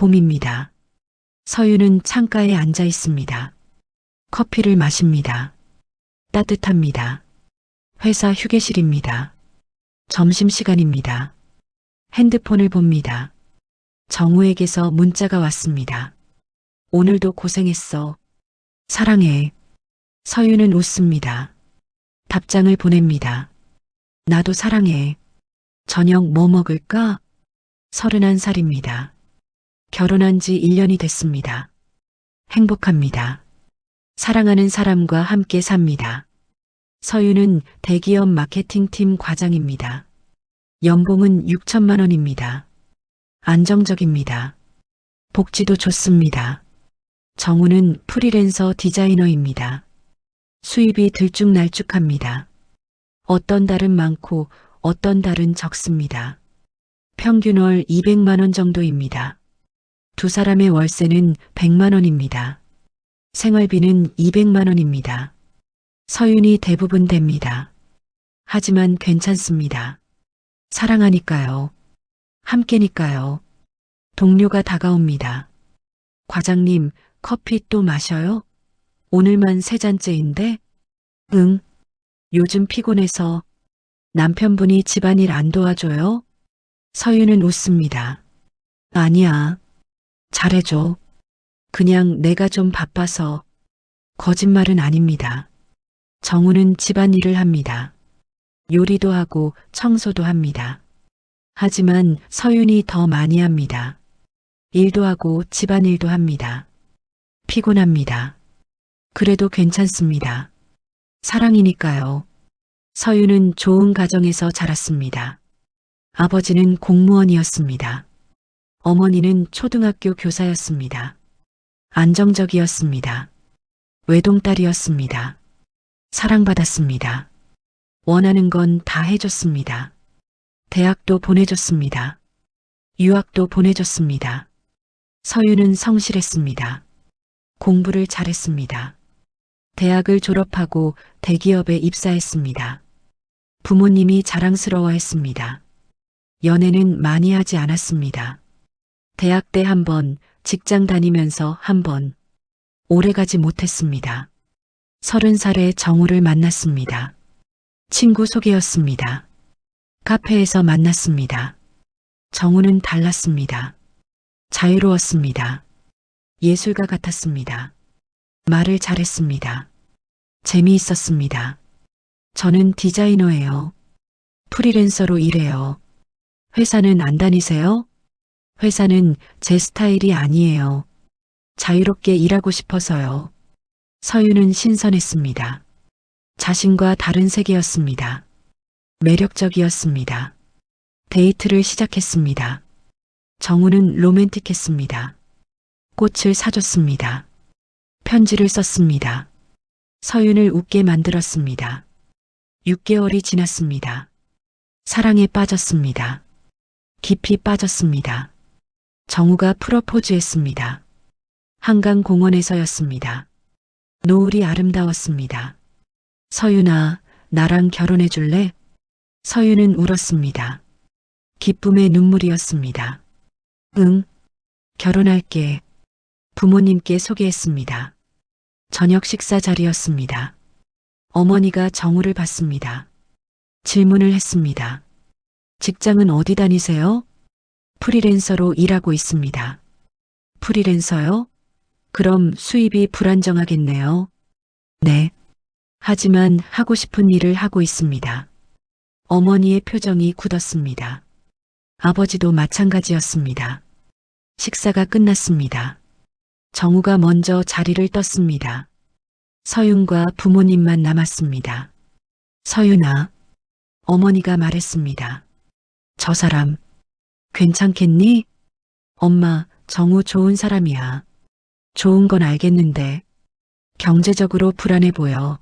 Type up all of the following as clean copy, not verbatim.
봄입니다. 서유는 창가에 앉아 있습니다. 커피를 마십니다. 따뜻합니다. 회사 휴게실입니다. 점심시간입니다. 핸드폰을 봅니다. 정우에게서 문자가 왔습니다. 오늘도 고생했어. 사랑해. 서유는 웃습니다. 답장을 보냅니다. 나도 사랑해. 저녁 뭐 먹을까? 31살입니다. 결혼한 지 1년이 됐습니다. 행복합니다. 사랑하는 사람과 함께 삽니다. 서유는 대기업 마케팅팀 과장입니다. 연봉은 6천만 원입니다. 안정적입니다. 복지도 좋습니다. 정우는 프리랜서 디자이너입니다. 수입이 들쭉날쭉합니다. 어떤 달은 많고 어떤 달은 적습니다. 평균 월 200만 원 정도입니다. 두 사람의 월세는 100만 원입니다. 생활비는 200만 원입니다. 서윤이 대부분 됩니다. 하지만 괜찮습니다. 사랑하니까요. 함께니까요. 동료가 다가옵니다. 과장님, 커피 또 마셔요? 오늘만 3잔째인데? 응. 요즘 피곤해서. 남편분이 집안일 안 도와줘요? 서유는 웃습니다. 아니야. 잘해줘. 그냥 내가 좀 바빠서. 거짓말은 아닙니다. 정우는 집안일을 합니다. 요리도 하고 청소도 합니다. 하지만 서윤이 더 많이 합니다. 일도 하고 집안일도 합니다. 피곤합니다. 그래도 괜찮습니다. 사랑이니까요. 서윤은 좋은 가정에서 자랐습니다. 아버지는 공무원이었습니다. 어머니는 초등학교 교사였습니다. 안정적이었습니다. 외동딸이었습니다. 사랑받았습니다. 원하는 건 다 해줬습니다. 대학도 보내줬습니다. 유학도 보내줬습니다. 서유는 성실했습니다. 공부를 잘했습니다. 대학을 졸업하고 대기업에 입사했습니다. 부모님이 자랑스러워했습니다. 연애는 많이 하지 않았습니다. 대학 때 한 번, 직장 다니면서 한 번, 오래가지 못했습니다. 30살에 정우를 만났습니다. 친구 소개였습니다. 카페에서 만났습니다. 정우는 달랐습니다. 자유로웠습니다. 예술가 같았습니다. 말을 잘했습니다. 재미있었습니다. 저는 디자이너예요. 프리랜서로 일해요. 회사는 안 다니세요? 회사는 제 스타일이 아니에요. 자유롭게 일하고 싶어서요. 서유는 신선했습니다. 자신과 다른 세계였습니다. 매력적이었습니다. 데이트를 시작했습니다. 정우는 로맨틱했습니다. 꽃을 사줬습니다. 편지를 썼습니다. 서윤을 웃게 만들었습니다. 6개월이 지났습니다. 사랑에 빠졌습니다. 깊이 빠졌습니다. 정우가 프러포즈했습니다. 한강공원에서였습니다. 노을이 아름다웠습니다. 서윤아, 나랑 결혼해 줄래? 서윤은 울었습니다. 기쁨의 눈물이었습니다. 응, 결혼할게. 부모님께 소개했습니다. 저녁 식사 자리였습니다. 어머니가 정우를 봤습니다. 질문을 했습니다. 직장은 어디 다니세요? 프리랜서로 일하고 있습니다. 프리랜서요? 그럼 수입이 불안정하겠네요. 네. 하지만 하고 싶은 일을 하고 있습니다. 어머니의 표정이 굳었습니다. 아버지도 마찬가지였습니다. 식사가 끝났습니다. 정우가 먼저 자리를 떴습니다. 서윤과 부모님만 남았습니다. 서윤아, 어머니가 말했습니다. 저 사람, 괜찮겠니? 엄마, 정우 좋은 사람이야. 좋은 건 알겠는데, 경제적으로 불안해 보여.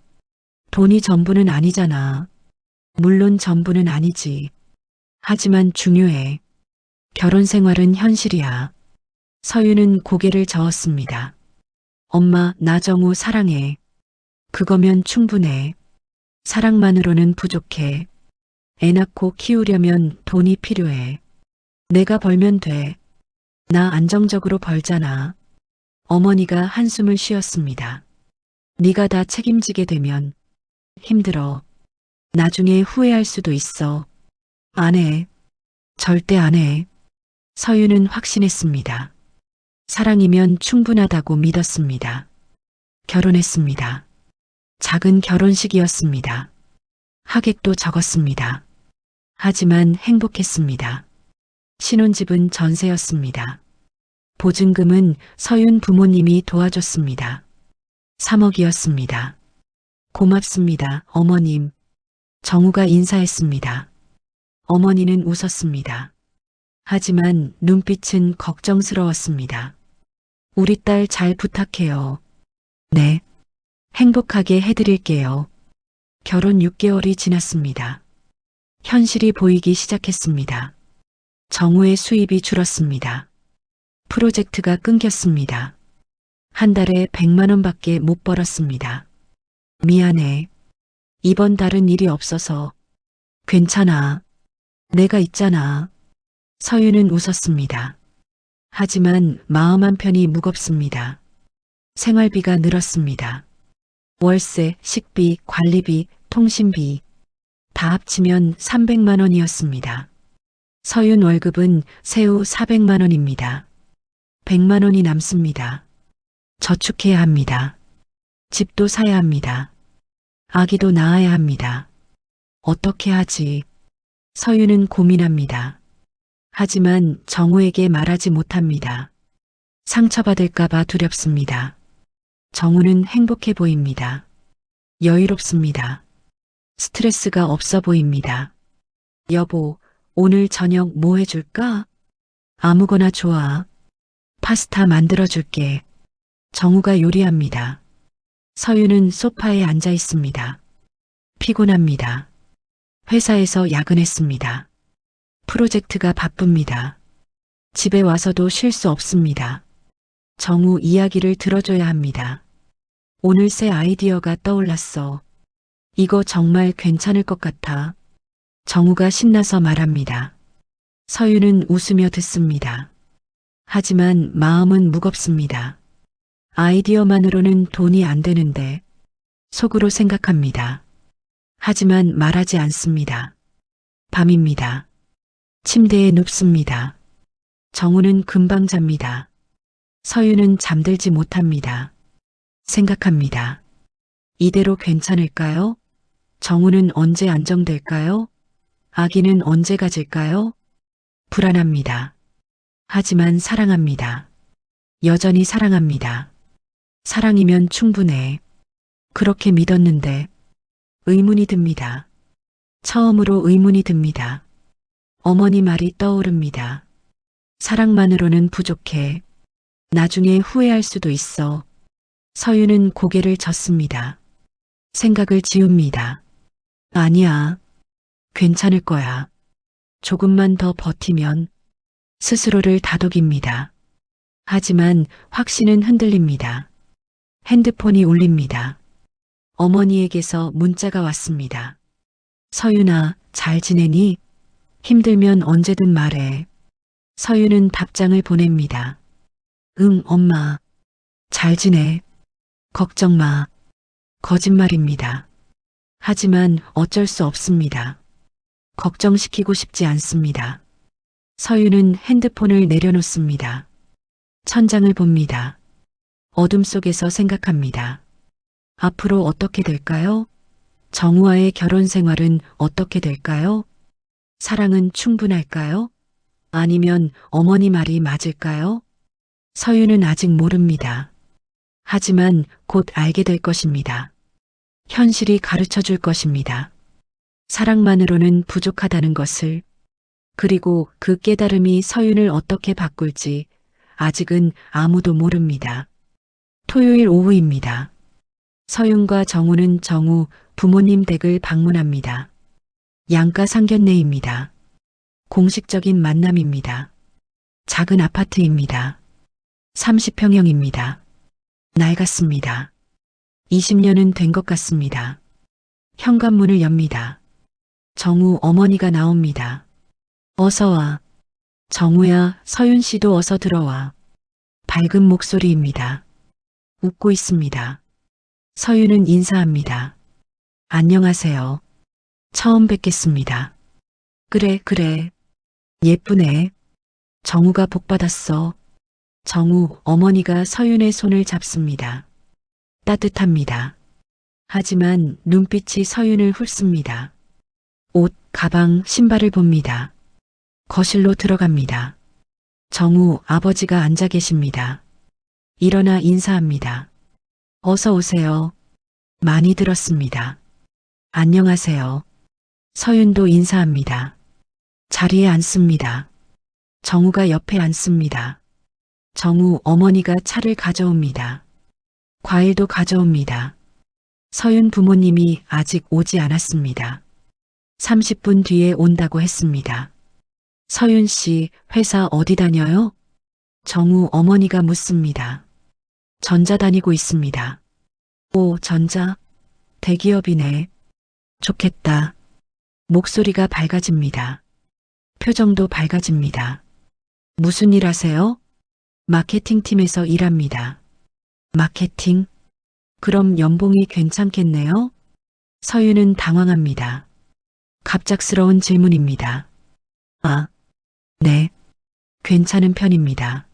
돈이 전부는 아니잖아. 물론 전부는 아니지. 하지만 중요해. 결혼 생활은 현실이야. 서유는 고개를 저었습니다. 엄마, 나 정우 사랑해. 그거면 충분해. 사랑만으로는 부족해. 애 낳고 키우려면 돈이 필요해. 내가 벌면 돼. 나 안정적으로 벌잖아. 어머니가 한숨을 쉬었습니다. 네가 다 책임지게 되면 힘들어. 나중에 후회할 수도 있어. 안 해. 절대 안 해. 서유는 확신했습니다. 사랑이면 충분하다고 믿었습니다. 결혼했습니다. 작은 결혼식이었습니다. 하객도 적었습니다. 하지만 행복했습니다. 신혼집은 전세였습니다. 보증금은 서윤 부모님이 도와줬습니다. 3억이었습니다. 고맙습니다, 어머님. 정우가 인사했습니다. 어머니는 웃었습니다. 하지만 눈빛은 걱정스러웠습니다. 우리 딸 잘 부탁해요. 네. 행복하게 해드릴게요. 결혼 6개월이 지났습니다. 현실이 보이기 시작했습니다. 정우의 수입이 줄었습니다. 프로젝트가 끊겼습니다. 한 달에 100만 원밖에 못 벌었습니다. 미안해. 이번 달은 일이 없어서. 괜찮아. 내가 있잖아. 서유는 웃었습니다. 하지만 마음 한편이 무겁습니다. 생활비가 늘었습니다. 월세, 식비, 관리비, 통신비 다 합치면 300만 원이었습니다. 서윤 월급은 새우 400만 원입니다. 100만 원이 남습니다. 저축해야 합니다. 집도 사야 합니다. 아기도 낳아야 합니다. 어떻게 하지? 서유는 고민합니다. 하지만 정우에게 말하지 못합니다. 상처받을까봐 두렵습니다. 정우는 행복해 보입니다. 여유롭습니다. 스트레스가 없어 보입니다. 여보, 오늘 저녁 뭐 해줄까? 아무거나 좋아. 파스타 만들어줄게. 정우가 요리합니다. 서유는 소파에 앉아 있습니다. 피곤합니다. 회사에서 야근했습니다. 프로젝트가 바쁩니다. 집에 와서도 쉴 수 없습니다. 정우 이야기를 들어줘야 합니다. 오늘 새 아이디어가 떠올랐어. 이거 정말 괜찮을 것 같아. 정우가 신나서 말합니다. 서유는 웃으며 듣습니다. 하지만 마음은 무겁습니다. 아이디어만으로는 돈이 안 되는데 속으로 생각합니다. 하지만 말하지 않습니다. 밤입니다. 침대에 눕습니다. 정우는 금방 잡니다. 서유는 잠들지 못합니다. 생각합니다. 이대로 괜찮을까요? 정우는 언제 안정될까요? 아기는 언제 가질까요? 불안합니다. 하지만 사랑합니다. 여전히 사랑합니다. 사랑이면 충분해. 그렇게 믿었는데 의문이 듭니다. 처음으로 의문이 듭니다. 어머니 말이 떠오릅니다. 사랑만으로는 부족해. 나중에 후회할 수도 있어. 서유는 고개를 젓습니다. 생각을 지웁니다. 아니야. 괜찮을 거야. 조금만 더 버티면 스스로를 다독입니다. 하지만 확신은 흔들립니다. 핸드폰이 울립니다. 어머니에게서 문자가 왔습니다. 서윤아, 잘 지내니? 힘들면 언제든 말해. 서윤은 답장을 보냅니다. 응, 엄마. 잘 지내. 걱정 마. 거짓말입니다. 하지만 어쩔 수 없습니다. 걱정시키고 싶지 않습니다. 서윤은 핸드폰을 내려놓습니다. 천장을 봅니다. 어둠 속에서 생각합니다. 앞으로 어떻게 될까요? 정우와의 결혼 생활은 어떻게 될까요? 사랑은 충분할까요? 아니면 어머니 말이 맞을까요? 서유는 아직 모릅니다. 하지만 곧 알게 될 것입니다. 현실이 가르쳐 줄 것입니다. 사랑만으로는 부족하다는 것을, 그리고 그 깨달음이 서윤을 어떻게 바꿀지 아직은 아무도 모릅니다. 토요일 오후입니다. 서윤과 정우는 정우 부모님 댁을 방문합니다. 양가 상견례입니다. 공식적인 만남입니다. 작은 아파트입니다. 30평형입니다. 낡았습니다. 20년은 된 것 같습니다. 현관문을 엽니다. 정우 어머니가 나옵니다. 어서 와. 정우야, 서윤 씨도 어서 들어와. 밝은 목소리입니다. 웃고 있습니다. 서윤은 인사합니다. 안녕하세요. 처음 뵙겠습니다. 그래, 그래. 예쁘네. 정우가 복 받았어. 정우 어머니가 서윤의 손을 잡습니다. 따뜻합니다. 하지만 눈빛이 서윤을 훑습니다. 옷, 가방, 신발을 봅니다. 거실로 들어갑니다. 정우 아버지가 앉아 계십니다. 일어나 인사합니다. 어서 오세요. 많이 들었습니다. 안녕하세요. 서윤도 인사합니다. 자리에 앉습니다. 정우가 옆에 앉습니다. 정우 어머니가 차를 가져옵니다. 과일도 가져옵니다. 서윤 부모님이 아직 오지 않았습니다. 30분 뒤에 온다고 했습니다. 서윤 씨, 회사 어디 다녀요? 정우 어머니가 묻습니다. 전자 다니고 있습니다. 오, 전자? 대기업이네. 좋겠다. 목소리가 밝아집니다. 표정도 밝아집니다. 무슨 일 하세요? 마케팅팀에서 일합니다. 마케팅? 그럼 연봉이 괜찮겠네요? 서윤은 당황합니다. 갑작스러운 질문입니다. 아, 네. 괜찮은 편입니다.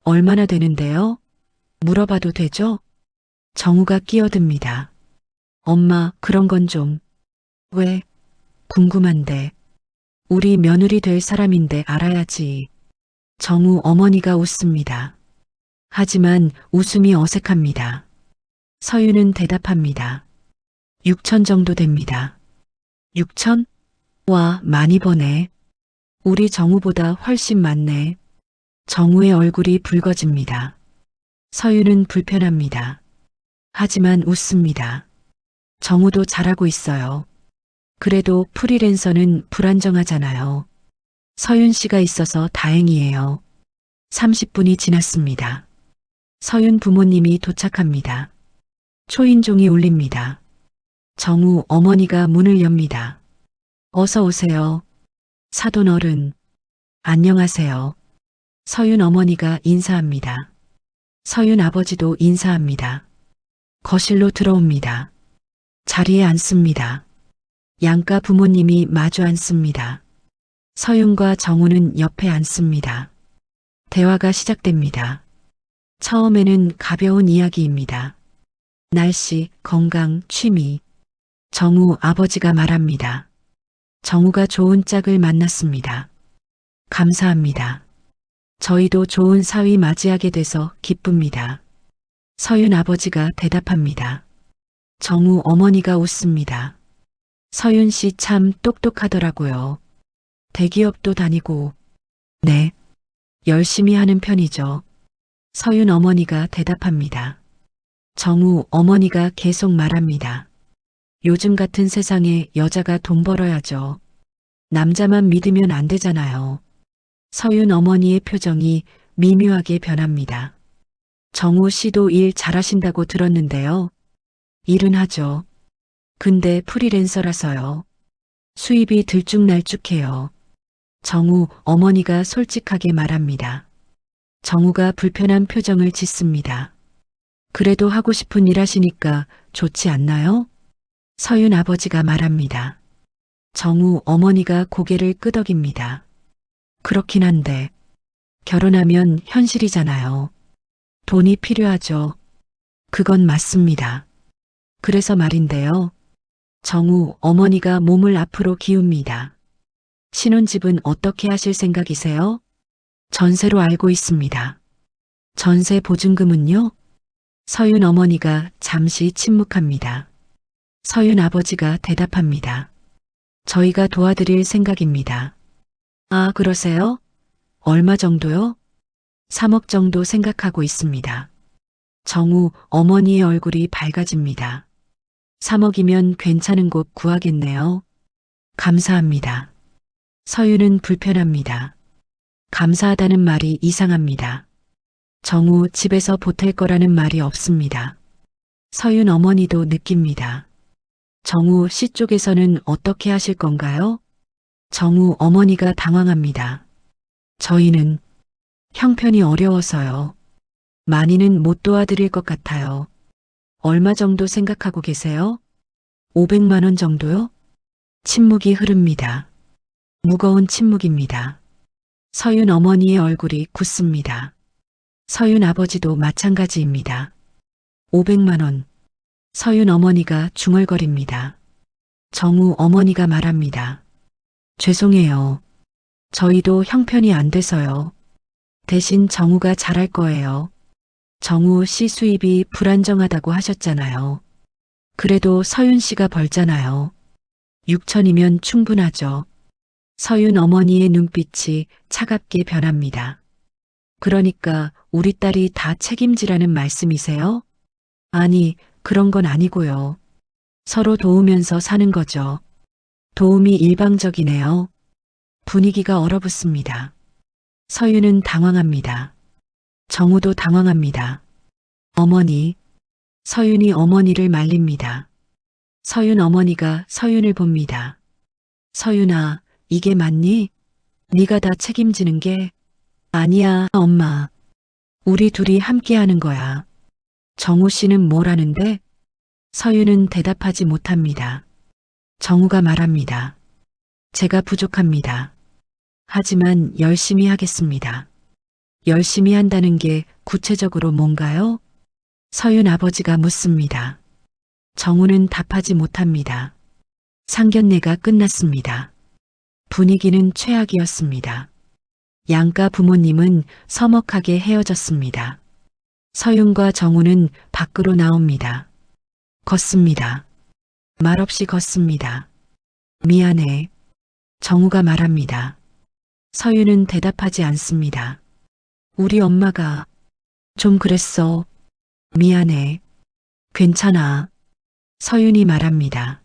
얼마나 되는데요? 물어봐도 되죠? 정우가 끼어듭니다. 엄마, 그런 건 좀. 왜? 궁금한데. 우리 며느리 될 사람인데 알아야지. 정우 어머니가 웃습니다. 하지만 웃음이 어색합니다. 서윤은 대답합니다. 6천 정도 됩니다. 6천? 와, 많이 버네. 우리 정우보다 훨씬 많네. 정우의 얼굴이 붉어집니다. 서윤은 불편합니다. 하지만 웃습니다. 정우도 잘하고 있어요. 그래도 프리랜서는 불안정하잖아요. 서윤 씨가 있어서 다행이에요. 30분이 지났습니다. 서윤 부모님이 도착합니다. 초인종이 울립니다. 정우 어머니가 문을 엽니다. 어서 오세요. 사돈 어른. 안녕하세요. 서윤 어머니가 인사합니다. 서윤 아버지도 인사합니다. 거실로 들어옵니다. 자리에 앉습니다. 양가 부모님이 마주 앉습니다. 서윤과 정우는 옆에 앉습니다. 대화가 시작됩니다. 처음에는 가벼운 이야기입니다. 날씨, 건강, 취미. 정우 아버지가 말합니다. 정우가 좋은 짝을 만났습니다. 감사합니다. 저희도 좋은 사위 맞이하게 돼서 기쁩니다. 서윤 아버지가 대답합니다. 정우 어머니가 웃습니다. 서윤 씨 참 똑똑하더라고요. 대기업도 다니고. 네. 열심히 하는 편이죠. 서윤 어머니가 대답합니다. 정우 어머니가 계속 말합니다. 요즘 같은 세상에 여자가 돈 벌어야죠. 남자만 믿으면 안 되잖아요. 서윤 어머니의 표정이 미묘하게 변합니다. 정우 씨도 일 잘하신다고 들었는데요. 일은 하죠. 근데 프리랜서라서요. 수입이 들쭉날쭉해요. 정우 어머니가 솔직하게 말합니다. 정우가 불편한 표정을 짓습니다. 그래도 하고 싶은 일 하시니까 좋지 않나요? 서윤 아버지가 말합니다. 정우 어머니가 고개를 끄덕입니다. 그렇긴 한데 결혼하면 현실이잖아요. 돈이 필요하죠. 그건 맞습니다. 그래서 말인데요. 정우 어머니가 몸을 앞으로 기웁니다. 신혼집은 어떻게 하실 생각이세요? 전세로 알고 있습니다. 전세 보증금은요? 서윤 어머니가 잠시 침묵합니다. 서윤 아버지가 대답합니다. 저희가 도와드릴 생각입니다. 아, 그러세요? 얼마 정도요? 3억 정도 생각하고 있습니다. 정우 어머니의 얼굴이 밝아집니다. 3억이면 괜찮은 곳 구하겠네요. 감사합니다. 서윤은 불편합니다. 감사하다는 말이 이상합니다. 정우 집에서 보탤 거라는 말이 없습니다. 서윤 어머니도 느낍니다. 정우 씨 쪽에서는 어떻게 하실 건가요? 정우 어머니가 당황합니다. 저희는 형편이 어려워서요. 많이는 못 도와드릴 것 같아요. 얼마 정도 생각하고 계세요? 500만 원 정도요? 침묵이 흐릅니다. 무거운 침묵입니다. 서윤 어머니의 얼굴이 굳습니다. 서윤 아버지도 마찬가지입니다. 500만 원. 서윤 어머니가 중얼거립니다. 정우 어머니가 말합니다. 죄송해요. 저희도 형편이 안 돼서요. 대신 정우가 잘할 거예요. 정우 씨 수입이 불안정하다고 하셨잖아요. 그래도 서윤 씨가 벌잖아요. 6천이면 충분하죠. 서윤 어머니의 눈빛이 차갑게 변합니다. 그러니까 우리 딸이 다 책임지라는 말씀이세요? 아니, 그런 건 아니고요. 서로 도우면서 사는 거죠. 도움이 일방적이네요. 분위기가 얼어붙습니다. 서윤은 당황합니다. 정우도 당황합니다. 어머니. 서윤이 어머니를 말립니다. 서윤 어머니가 서윤을 봅니다. 서윤아, 이게 맞니? 네가 다 책임지는 게 아니야, 엄마. 우리 둘이 함께 하는 거야. 정우 씨는 뭘 하는데? 서윤은 대답하지 못합니다. 정우가 말합니다. 제가 부족합니다. 하지만 열심히 하겠습니다. 열심히 한다는 게 구체적으로 뭔가요? 서윤 아버지가 묻습니다. 정우는 답하지 못합니다. 상견례가 끝났습니다. 분위기는 최악이었습니다. 양가 부모님은 서먹하게 헤어졌습니다. 서윤과 정우는 밖으로 나옵니다. 걷습니다. 말없이 걷습니다. 미안해. 정우가 말합니다. 서윤은 대답하지 않습니다. 우리 엄마가 좀 그랬어. 미안해. 괜찮아. 서윤이 말합니다.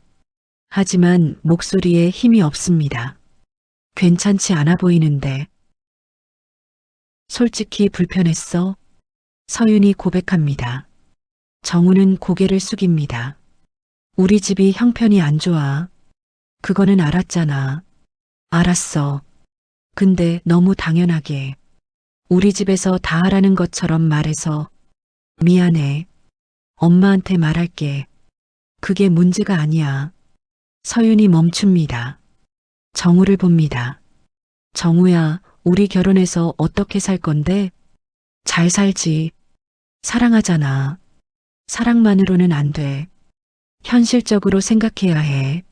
하지만 목소리에 힘이 없습니다. 괜찮지 않아 보이는데. 솔직히 불편했어. 서윤이 고백합니다. 정우는 고개를 숙입니다. 우리 집이 형편이 안 좋아. 그거는 알았잖아. 알았어. 근데 너무 당연하게 우리 집에서 다 하라는 것처럼 말해서 미안해. 엄마한테 말할게. 그게 문제가 아니야. 서윤이 멈춥니다. 정우를 봅니다. 정우야, 우리 결혼해서 어떻게 살 건데? 잘 살지. 사랑하잖아. 사랑만으로는 안 돼. 현실적으로 생각해야 해.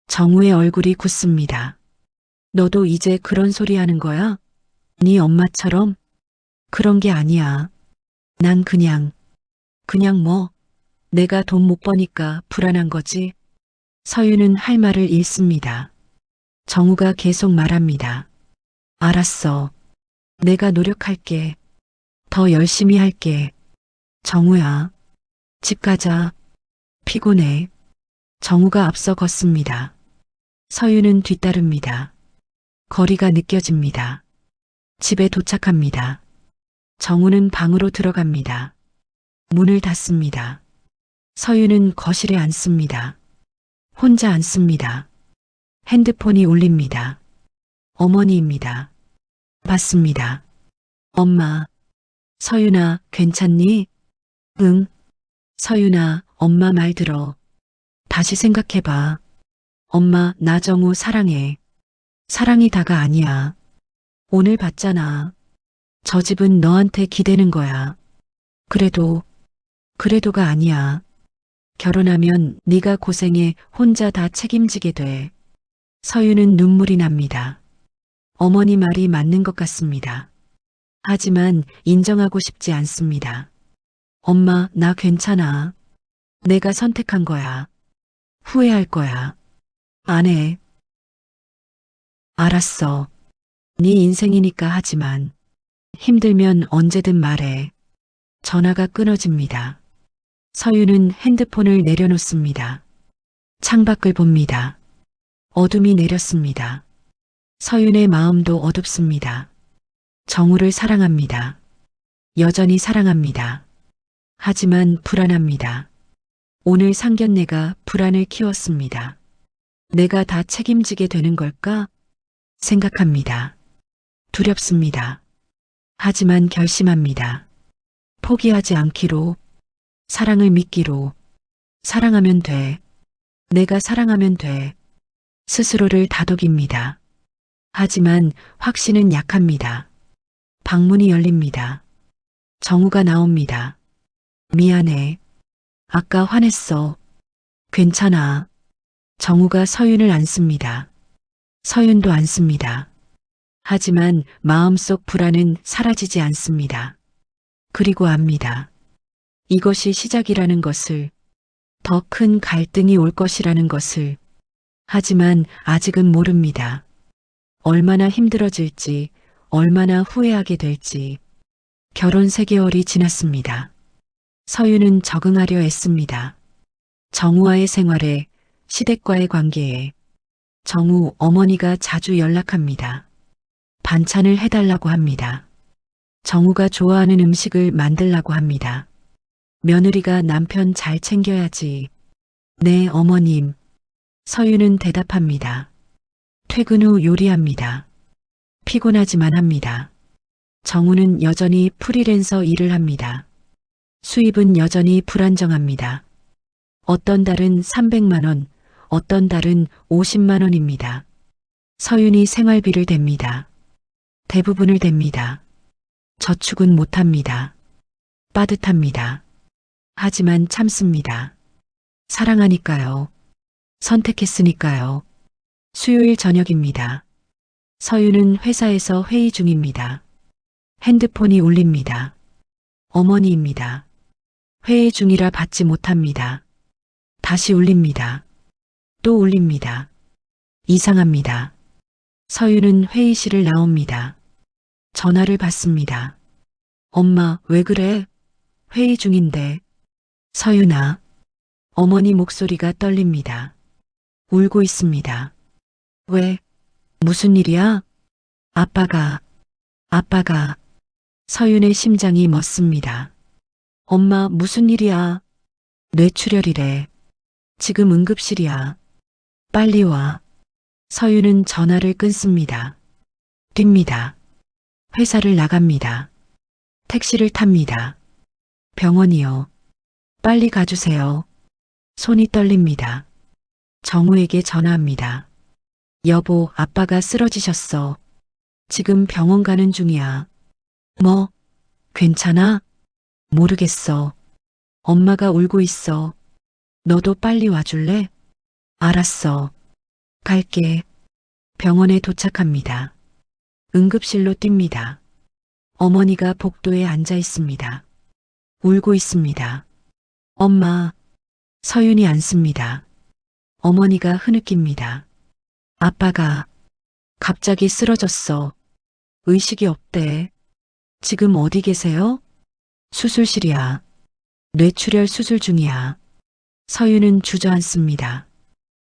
정우의 얼굴이 굳습니다. 너도 이제 그런 소리 하는 거야? 네 엄마처럼? 그런 게 아니야. 난 그냥 뭐, 내가 돈 못 버니까 불안한 거지. 서윤은 할 말을 잃습니다. 정우가 계속 말합니다. 알았어. 내가 노력할게. 더 열심히 할게. 정우야. 집 가자. 피곤해. 정우가 앞서 걷습니다. 서윤은 뒤따릅니다. 거리가 느껴집니다. 집에 도착합니다. 정우는 방으로 들어갑니다. 문을 닫습니다. 서윤은 거실에 앉습니다. 혼자 앉습니다. 핸드폰이 울립니다. 어머니입니다. 받습니다. 엄마. 서윤아, 괜찮니? 응. 서윤아, 엄마 말 들어. 다시 생각해봐. 엄마, 나 정우 사랑해. 사랑이 다가 아니야. 오늘 봤잖아. 저 집은 너한테 기대는 거야. 그래도가 아니야. 결혼하면 네가 고생해 혼자 다 책임지게 돼. 서윤은 눈물이 납니다. 어머니 말이 맞는 것 같습니다. 하지만 인정하고 싶지 않습니다. 엄마, 나 괜찮아. 내가 선택한 거야. 후회할 거야. 안 해. 알았어. 네 인생이니까 하지만 힘들면 언제든 말해. 전화가 끊어집니다. 서윤은 핸드폰을 내려놓습니다. 창밖을 봅니다. 어둠이 내렸습니다. 서윤의 마음도 어둡습니다. 정우를 사랑합니다. 여전히 사랑합니다. 하지만 불안합니다. 오늘 상견례가 불안을 키웠습니다. 내가 다 책임지게 되는 걸까? 생각합니다. 두렵습니다. 하지만 결심합니다. 포기하지 않기로, 사랑을 믿기로, 사랑하면 돼. 내가 사랑하면 돼. 스스로를 다독입니다. 하지만 확신은 약합니다. 방문이 열립니다. 정우가 나옵니다. 미안해. 아까 화냈어. 괜찮아. 정우가 서윤을 안습니다. 서윤도 안습니다. 하지만 마음속 불안은 사라지지 않습니다. 그리고 압니다. 이것이 시작이라는 것을, 더 큰 갈등이 올 것이라는 것을. 하지만 아직은 모릅니다. 얼마나 힘들어질지, 얼마나 후회하게 될지. 결혼 3개월이 지났습니다. 서윤은 적응하려 애씁니다. 정우와의 생활에, 시댁과의 관계에. 정우 어머니가 자주 연락합니다. 반찬을 해달라고 합니다. 정우가 좋아하는 음식을 만들라고 합니다. 며느리가 남편 잘 챙겨야지. 네, 어머님. 서윤은 대답합니다. 퇴근 후 요리합니다. 피곤하지만 합니다. 정우는 여전히 프리랜서 일을 합니다. 수입은 여전히 불안정합니다. 어떤 달은 300만 원, 어떤 달은 50만 원입니다. 서윤이 생활비를 댑니다. 대부분을 댑니다. 저축은 못합니다. 빠듯합니다. 하지만 참습니다. 사랑하니까요. 선택했으니까요. 수요일 저녁입니다. 서윤은 회사에서 회의 중입니다. 핸드폰이 울립니다. 어머니입니다. 회의 중이라 받지 못합니다. 다시 울립니다. 또 울립니다. 이상합니다. 서윤은 회의실을 나옵니다. 전화를 받습니다. 엄마, 왜 그래? 회의 중인데. 서윤아. 어머니 목소리가 떨립니다. 울고 있습니다. 왜? 무슨 일이야? 아빠가. 서윤의 심장이 멎습니다. 엄마, 무슨 일이야? 뇌출혈이래. 지금 응급실이야. 빨리 와. 서윤은 전화를 끊습니다. 뜁니다. 회사를 나갑니다. 택시를 탑니다. 병원이요. 빨리 가주세요. 손이 떨립니다. 정우에게 전화합니다. 여보, 아빠가 쓰러지셨어. 지금 병원 가는 중이야. 뭐? 괜찮아? 모르겠어. 엄마가 울고 있어. 너도 빨리 와줄래? 알았어. 갈게. 병원에 도착합니다. 응급실로 뜁니다. 어머니가 복도에 앉아 있습니다. 울고 있습니다. 엄마. 서윤이 앉습니다. 어머니가 흐느낍니다. 아빠가 갑자기 쓰러졌어. 의식이 없대. 지금 어디 계세요? 수술실이야. 뇌출혈 수술 중이야. 서윤은 주저앉습니다.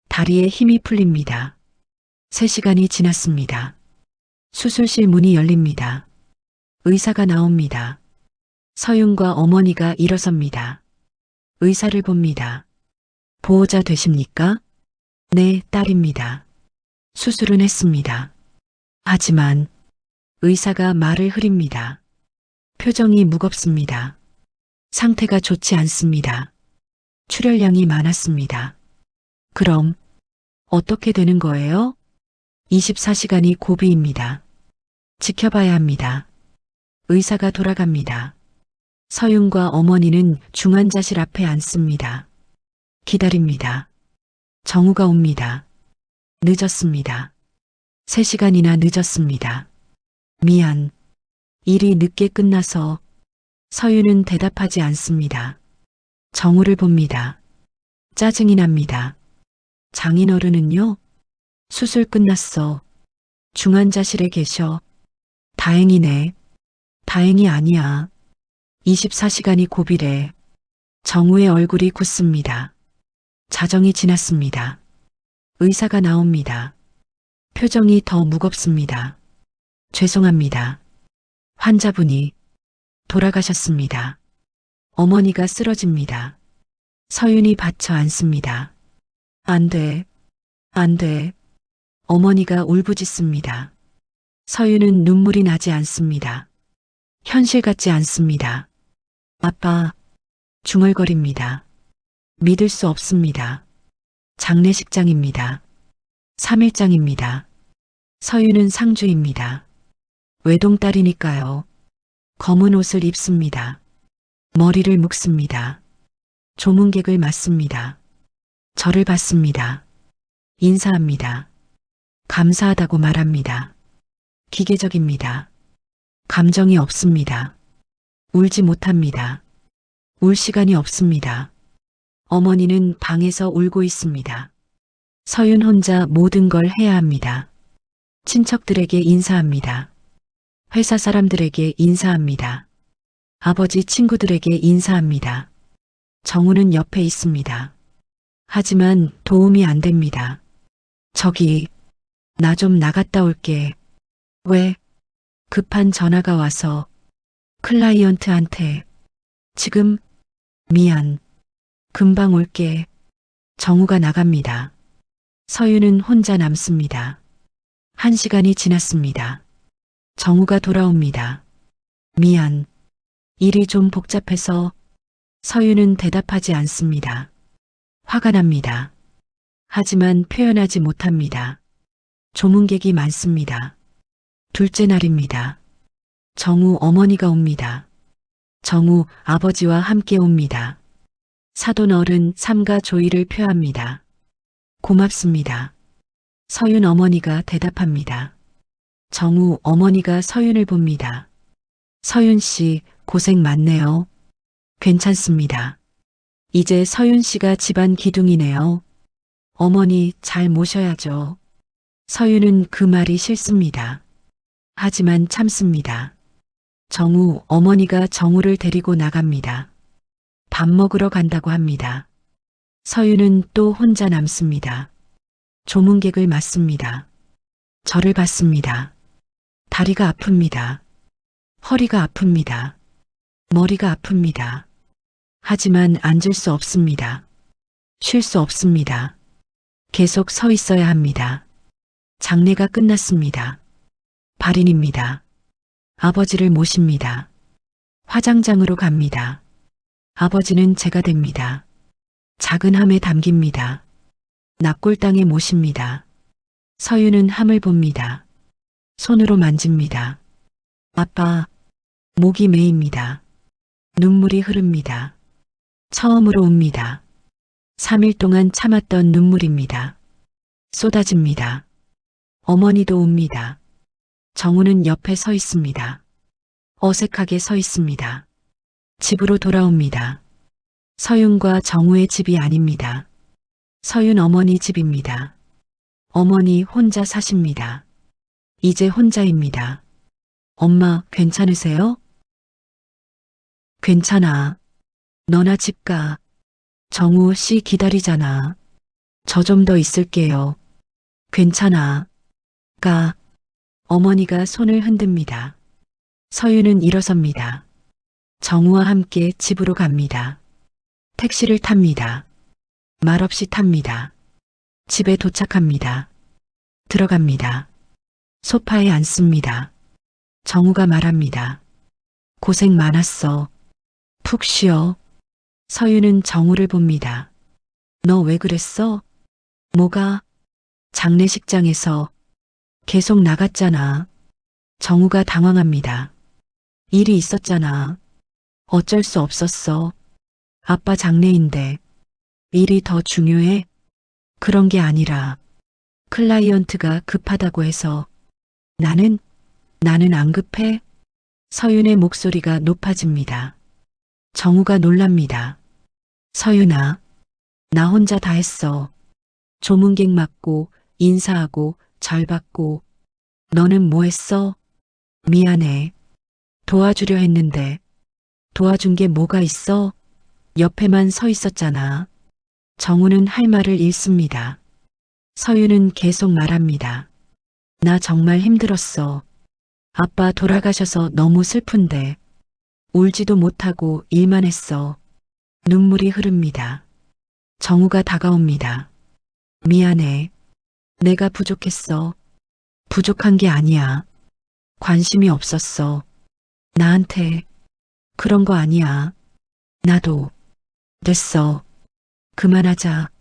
다리에 힘이 풀립니다. 3시간이 지났습니다. 수술실 문이 열립니다. 의사가 나옵니다. 서윤과 어머니가 일어섭니다. 의사를 봅니다. 보호자 되십니까? 네, 딸입니다. 수술은 했습니다. 하지만 의사가 말을 흐립니다. 표정이 무겁습니다. 상태가 좋지 않습니다. 출혈량이 많았습니다. 그럼 어떻게 되는 거예요? 24시간이 고비입니다. 지켜봐야 합니다. 의사가 돌아갑니다. 서윤과 어머니는 중환자실 앞에 앉습니다. 기다립니다. 정우가 옵니다. 늦었습니다. 3시간이나 늦었습니다. 미안. 일이 늦게 끝나서. 서윤은 대답하지 않습니다. 정우를 봅니다. 짜증이 납니다. 장인어른은요? 수술 끝났어. 중환자실에 계셔. 다행이네. 다행이 아니야. 24시간이 고비래. 정우의 얼굴이 굳습니다. 자정이 지났습니다. 의사가 나옵니다. 표정이 더 무겁습니다. 죄송합니다. 환자분이 돌아가셨습니다. 어머니가 쓰러집니다. 서윤이 받쳐 앉습니다. 안 돼. 안 돼. 어머니가 울부짖습니다. 서유는 눈물이 나지 않습니다. 현실 같지 않습니다. 아빠, 중얼거립니다. 믿을 수 없습니다. 장례식장입니다. 3일장입니다. 서유는 상주입니다. 외동딸이니까요. 검은 옷을 입습니다. 머리를 묶습니다. 조문객을 맞습니다. 저를 받습니다. 인사합니다. 감사하다고 말합니다. 기계적입니다. 감정이 없습니다. 울지 못합니다. 울 시간이 없습니다. 어머니는 방에서 울고 있습니다. 서윤 혼자 모든 걸 해야 합니다. 친척들에게 인사합니다. 회사 사람들에게 인사합니다. 아버지 친구들에게 인사합니다. 정우는 옆에 있습니다. 하지만 도움이 안 됩니다. 저기, 나 좀 나갔다 올게. 왜? 급한 전화가 와서 클라이언트한테 지금 미안. 금방 올게. 정우가 나갑니다. 서유는 혼자 남습니다. 1시간이 지났습니다. 정우가 돌아옵니다. 미안. 일이 좀 복잡해서. 서유는 대답하지 않습니다. 화가 납니다. 하지만 표현하지 못합니다. 조문객이 많습니다. 둘째 날입니다. 정우 어머니가 옵니다. 정우 아버지와 함께 옵니다. 사돈 어른 삼가 조의를 표합니다. 고맙습니다. 서윤 어머니가 대답합니다. 정우 어머니가 서윤을 봅니다. 서윤 씨 고생 많네요. 괜찮습니다. 이제 서윤 씨가 집안 기둥이네요. 어머니 잘 모셔야죠. 서윤은 그 말이 싫습니다. 하지만 참습니다. 정우 어머니가 정우를 데리고 나갑니다. 밥 먹으러 간다고 합니다. 서윤은 또 혼자 남습니다. 조문객을 맞습니다. 저를 받습니다. 다리가 아픕니다. 허리가 아픕니다. 머리가 아픕니다. 하지만 앉을 수 없습니다. 쉴 수 없습니다. 계속 서 있어야 합니다. 장례가 끝났습니다. 발인입니다. 아버지를 모십니다. 화장장으로 갑니다. 아버지는 제가 됩니다. 작은 함에 담깁니다. 납골당에 모십니다. 서유는 함을 봅니다. 손으로 만집니다. 아빠, 목이 메입니다. 눈물이 흐릅니다. 처음으로 웁니다. 3일 동안 참았던 눈물입니다. 쏟아집니다. 어머니도 웁니다. 정우는 옆에 서 있습니다. 어색하게 서 있습니다. 집으로 돌아옵니다. 서윤과 정우의 집이 아닙니다. 서윤 어머니 집입니다. 어머니 혼자 사십니다. 이제 혼자입니다. 엄마 괜찮으세요? 괜찮아. 너나 집 가. 정우 씨 기다리잖아. 저 좀 더 있을게요. 괜찮아. 가. 어머니가 손을 흔듭니다. 서윤은 일어섭니다. 정우와 함께 집으로 갑니다. 택시를 탑니다. 말없이 탑니다. 집에 도착합니다. 들어갑니다. 소파에 앉습니다. 정우가 말합니다. 고생 많았어. 푹 쉬어. 서윤은 정우를 봅니다. 너 왜 그랬어? 뭐가? 장례식장에서 계속 나갔잖아. 정우가 당황합니다. 일이 있었잖아. 어쩔 수 없었어. 아빠 장례인데 일이 더 중요해? 그런 게 아니라 클라이언트가 급하다고 해서 나는 안 급해? 서윤의 목소리가 높아집니다. 정우가 놀랍니다. 서윤아, 나 혼자 다 했어. 조문객 맞고 인사하고 절 받고 너는 뭐 했어? 미안해. 도와주려 했는데 도와준 게 뭐가 있어? 옆에만 서 있었잖아. 정우는 할 말을 잃습니다. 서윤은 계속 말합니다. 나 정말 힘들었어. 아빠 돌아가셔서 너무 슬픈데 울지도 못하고 일만 했어. 눈물이 흐릅니다. 정우가 다가옵니다. 미안해. 내가 부족했어. 부족한 게 아니야. 관심이 없었어. 나한테. 그런 거 아니야. 나도. 됐어. 그만하자.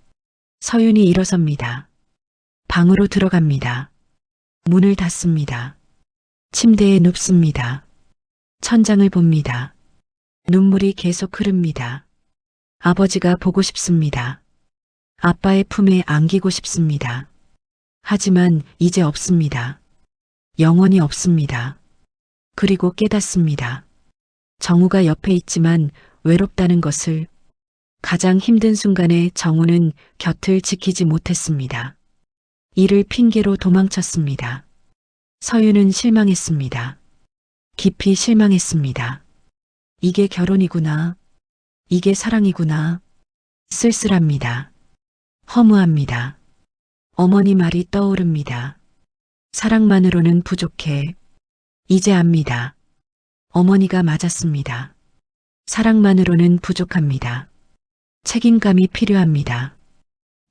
서윤이 일어섭니다. 방으로 들어갑니다. 문을 닫습니다. 침대에 눕습니다. 천장을 봅니다. 눈물이 계속 흐릅니다. 아버지가 보고 싶습니다. 아빠의 품에 안기고 싶습니다. 하지만 이제 없습니다. 영원히 없습니다. 그리고 깨닫습니다. 정우가 옆에 있지만 외롭다는 것을. 가장 힘든 순간에 정우는 곁을 지키지 못했습니다. 이를 핑계로 도망쳤습니다. 서유는 실망했습니다. 깊이 실망했습니다. 이게 결혼이구나. 이게 사랑이구나. 쓸쓸합니다. 허무합니다. 어머니 말이 떠오릅니다. 사랑만으로는 부족해. 이제 압니다. 어머니가 맞았습니다. 사랑만으로는 부족합니다. 책임감이 필요합니다.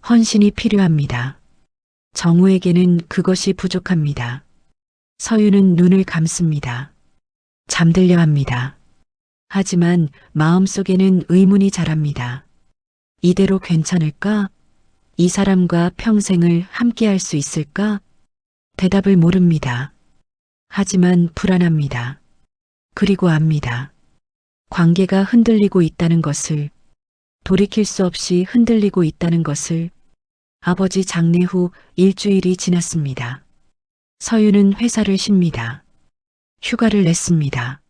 헌신이 필요합니다. 정우에게는 그것이 부족합니다. 서유는 눈을 감습니다. 잠들려 합니다. 하지만 마음속에는 의문이 자랍니다. 이대로 괜찮을까? 이 사람과 평생을 함께할 수 있을까? 대답을 모릅니다. 하지만 불안합니다. 그리고 압니다. 관계가 흔들리고 있다는 것을, 돌이킬 수 없이 흔들리고 있다는 것을. 아버지 장례 후 일주일이 지났습니다. 서유는 회사를 쉽니다. 휴가를 냈습니다.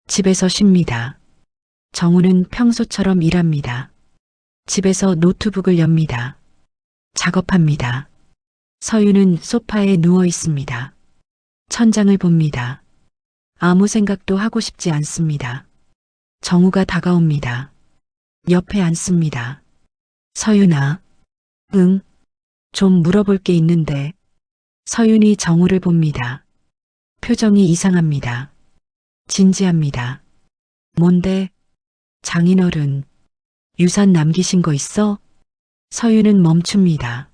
집에서 쉽니다. 정우는 평소처럼 일합니다. 집에서 노트북을 엽니다. 작업합니다. 서유는 소파에 누워 있습니다. 천장을 봅니다. 아무 생각도 하고 싶지 않습니다. 정우가 다가옵니다. 옆에 앉습니다. 서윤아. 응. 좀 물어볼 게 있는데. 서윤이 정우를 봅니다. 표정이 이상합니다. 진지합니다. 뭔데? 장인어른. 유산 남기신 거 있어? 서윤은 멈춥니다.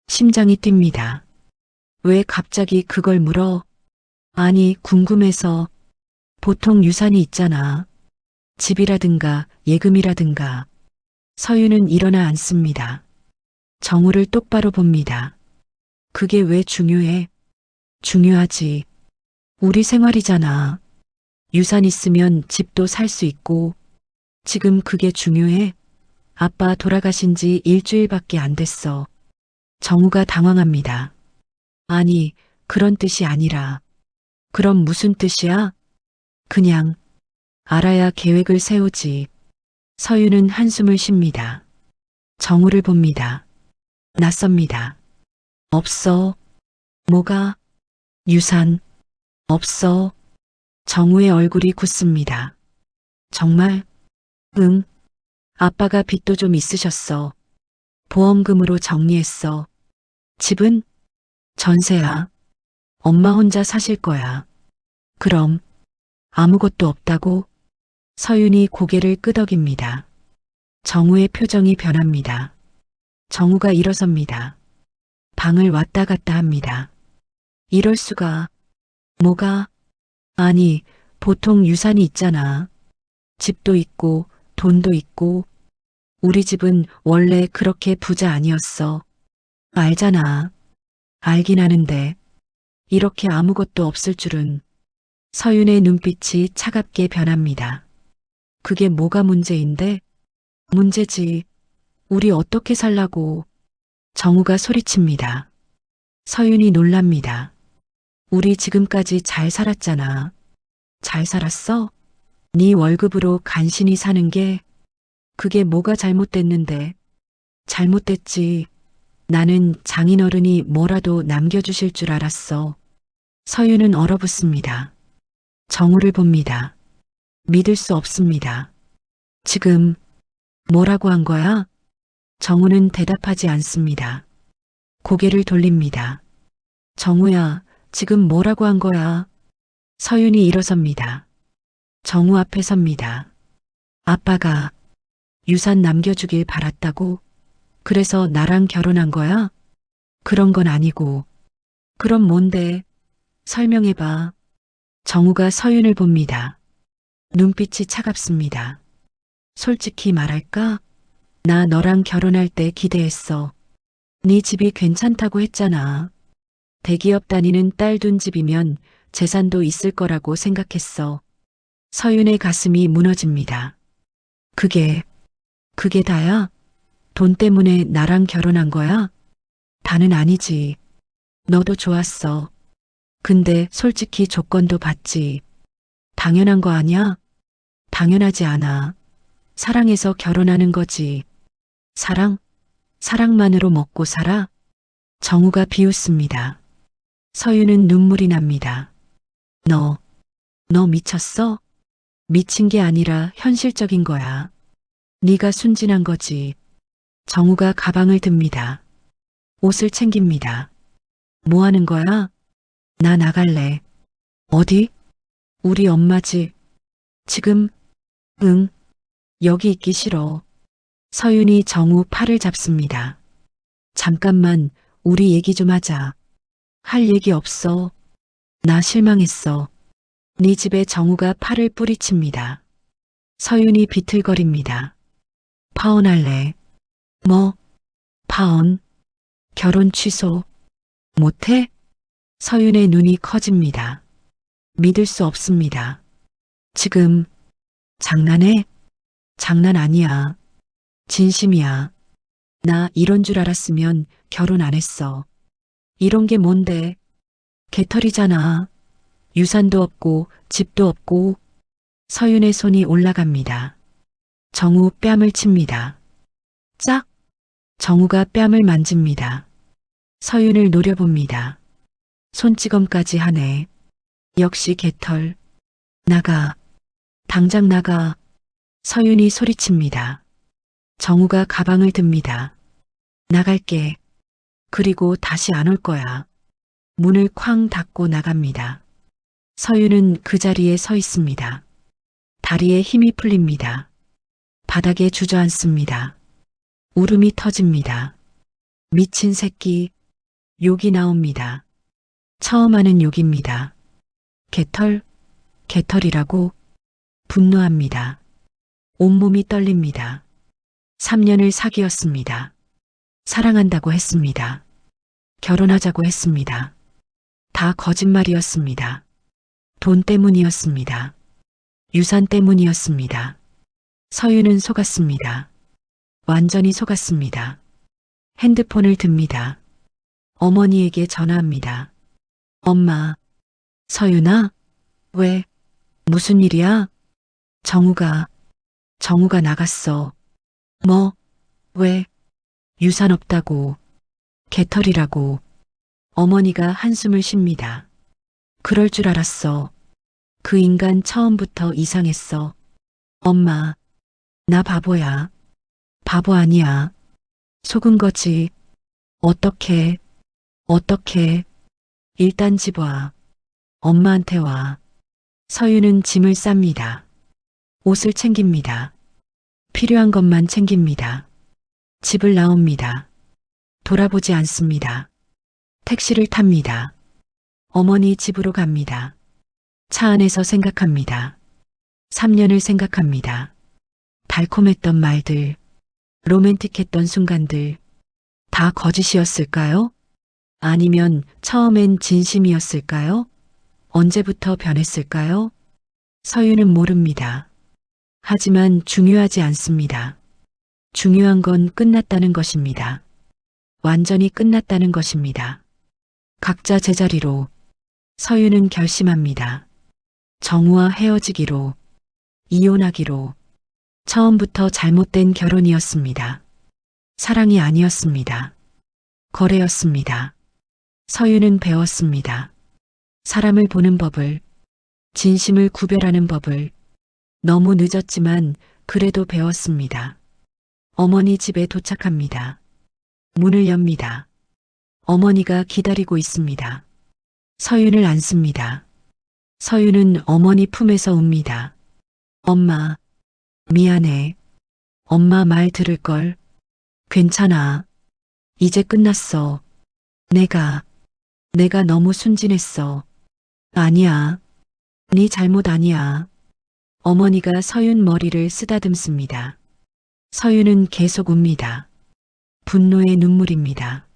심장이 뜁니다. 왜 갑자기 그걸 물어? 아니, 궁금해서. 보통 유산이 있잖아. 집이라든가 예금이라든가. 서유는 일어나 앉습니다. 정우를 똑바로 봅니다. 그게 왜 중요해? 중요하지. 우리 생활이잖아. 유산 있으면 집도 살 수 있고. 지금 그게 중요해? 아빠 돌아가신 지 일주일밖에 안 됐어. 정우가 당황합니다. 아니, 그런 뜻이 아니라. 그럼 무슨 뜻이야? 그냥 알아야 계획을 세우지. 서유는 한숨을 쉽니다. 정우를 봅니다. 낯섭니다. 없어. 뭐가? 유산. 없어. 정우의 얼굴이 굳습니다. 정말? 응. 아빠가 빚도 좀 있으셨어. 보험금으로 정리했어. 집은? 전세야. 엄마 혼자 사실 거야. 그럼 아무것도 없다고? 서윤이 고개를 끄덕입니다. 정우의 표정이 변합니다. 정우가 일어섭니다. 방을 왔다 갔다 합니다. 이럴 수가. 뭐가? 아니, 보통 유산이 있잖아. 집도 있고 돈도 있고. 우리 집은 원래 그렇게 부자 아니었어. 알잖아. 알긴 하는데 이렇게 아무것도 없을 줄은. 서윤의 눈빛이 차갑게 변합니다. 그게 뭐가 문제인데? 문제지. 우리 어떻게 살라고. 정우가 소리칩니다. 서윤이 놀랍니다. 우리 지금까지 잘 살았잖아. 잘 살았어? 네 월급으로 간신히 사는 게 그게 뭐가 잘못됐는데. 잘못됐지. 나는 장인어른이 뭐라도 남겨주실 줄 알았어. 서윤은 얼어붙습니다. 정우를 봅니다. 믿을 수 없습니다. 지금 뭐라고 한 거야? 정우는 대답하지 않습니다. 고개를 돌립니다. 정우야, 지금 뭐라고 한 거야? 서윤이 일어섭니다. 정우 앞에 섭니다. 아빠가 유산 남겨주길 바랐다고? 그래서 나랑 결혼한 거야? 그런 건 아니고. 그럼 뭔데? 설명해봐. 정우가 서윤을 봅니다. 눈빛이 차갑습니다. 솔직히 말할까? 나 너랑 결혼할 때 기대했어. 네 집이 괜찮다고 했잖아. 대기업 다니는 딸 둔 집이면 재산도 있을 거라고 생각했어. 서윤의 가슴이 무너집니다. 그게 다야? 돈 때문에 나랑 결혼한 거야? 다는 아니지. 너도 좋았어. 근데 솔직히 조건도 봤지. 당연한 거 아니야? 당연하지 않아. 사랑해서 결혼하는 거지. 사랑? 사랑만으로 먹고 살아? 정우가 비웃습니다. 서윤은 눈물이 납니다. 너, 너 미쳤어? 미친 게 아니라 현실적인 거야. 네가 순진한 거지. 정우가 가방을 듭니다. 옷을 챙깁니다. 뭐 하는 거야? 나 나갈래. 어디? 우리 엄마 집. 지금? 응. 여기 있기 싫어. 서윤이 정우 팔을 잡습니다. 잠깐만, 우리 얘기 좀 하자. 할 얘기 없어. 나 실망했어. 네 집에 정우가 팔을 뿌리칩니다. 서윤이 비틀거립니다. 파혼할래. 뭐? 파혼? 결혼 취소. 못해? 서윤의 눈이 커집니다. 믿을 수 없습니다. 지금 장난해? 장난 아니야. 진심이야. 나 이런 줄 알았으면 결혼 안 했어. 이런 게 뭔데? 개털이잖아. 유산도 없고 집도 없고. 서윤의 손이 올라갑니다. 정우 뺨을 칩니다. 짝! 정우가 뺨을 만집니다. 서윤을 노려봅니다. 손찌검까지 하네. 역시 개털. 나가. 당장 나가. 서윤이 소리칩니다. 정우가 가방을 듭니다. 나갈게. 그리고 다시 안 올 거야. 문을 쾅 닫고 나갑니다. 서윤은 그 자리에 서 있습니다. 다리에 힘이 풀립니다. 바닥에 주저앉습니다. 울음이 터집니다. 미친 새끼. 욕이 나옵니다. 처음 하는 욕입니다. 개털? 개털이라고? 분노합니다. 온몸이 떨립니다. 3년을 사귀었습니다. 사랑한다고 했습니다. 결혼하자고 했습니다. 다 거짓말이었습니다. 돈 때문이었습니다. 유산 때문이었습니다. 서윤은 속았습니다. 완전히 속았습니다. 핸드폰을 듭니다. 어머니에게 전화합니다. 엄마, 서윤아? 왜? 무슨 일이야? 정우가 나갔어. 뭐? 왜? 유산 없다고. 개털이라고. 어머니가 한숨을 쉽니다. 그럴 줄 알았어. 그 인간 처음부터 이상했어. 엄마, 나 바보야. 바보 아니야. 속은 거지. 어떻게? 일단 집 와. 엄마한테 와. 서윤은 짐을 쌉니다. 옷을 챙깁니다. 필요한 것만 챙깁니다. 집을 나옵니다. 돌아보지 않습니다. 택시를 탑니다. 어머니 집으로 갑니다. 차 안에서 생각합니다. 3년을 생각합니다. 달콤했던 말들, 로맨틱했던 순간들, 다 거짓이었을까요? 아니면 처음엔 진심이었을까요? 언제부터 변했을까요? 서윤은 모릅니다. 하지만 중요하지 않습니다. 중요한 건 끝났다는 것입니다. 완전히 끝났다는 것입니다. 각자 제자리로 서윤은 결심합니다. 정우와 헤어지기로, 이혼하기로. 처음부터 잘못된 결혼이었습니다. 사랑이 아니었습니다. 거래였습니다. 서윤은 배웠습니다. 사람을 보는 법을, 진심을 구별하는 법을. 너무 늦었지만 그래도 배웠습니다. 어머니 집에 도착합니다. 문을 엽니다. 어머니가 기다리고 있습니다. 서윤을 안습니다. 서윤은 어머니 품에서 웁니다. 엄마, 미안해. 엄마 말 들을걸. 괜찮아. 이제 끝났어. 내가 너무 순진했어. 아니야. 네 잘못 아니야. 어머니가 서윤 머리를 쓰다듬습니다. 서윤은 계속 웁니다. 분노의 눈물입니다.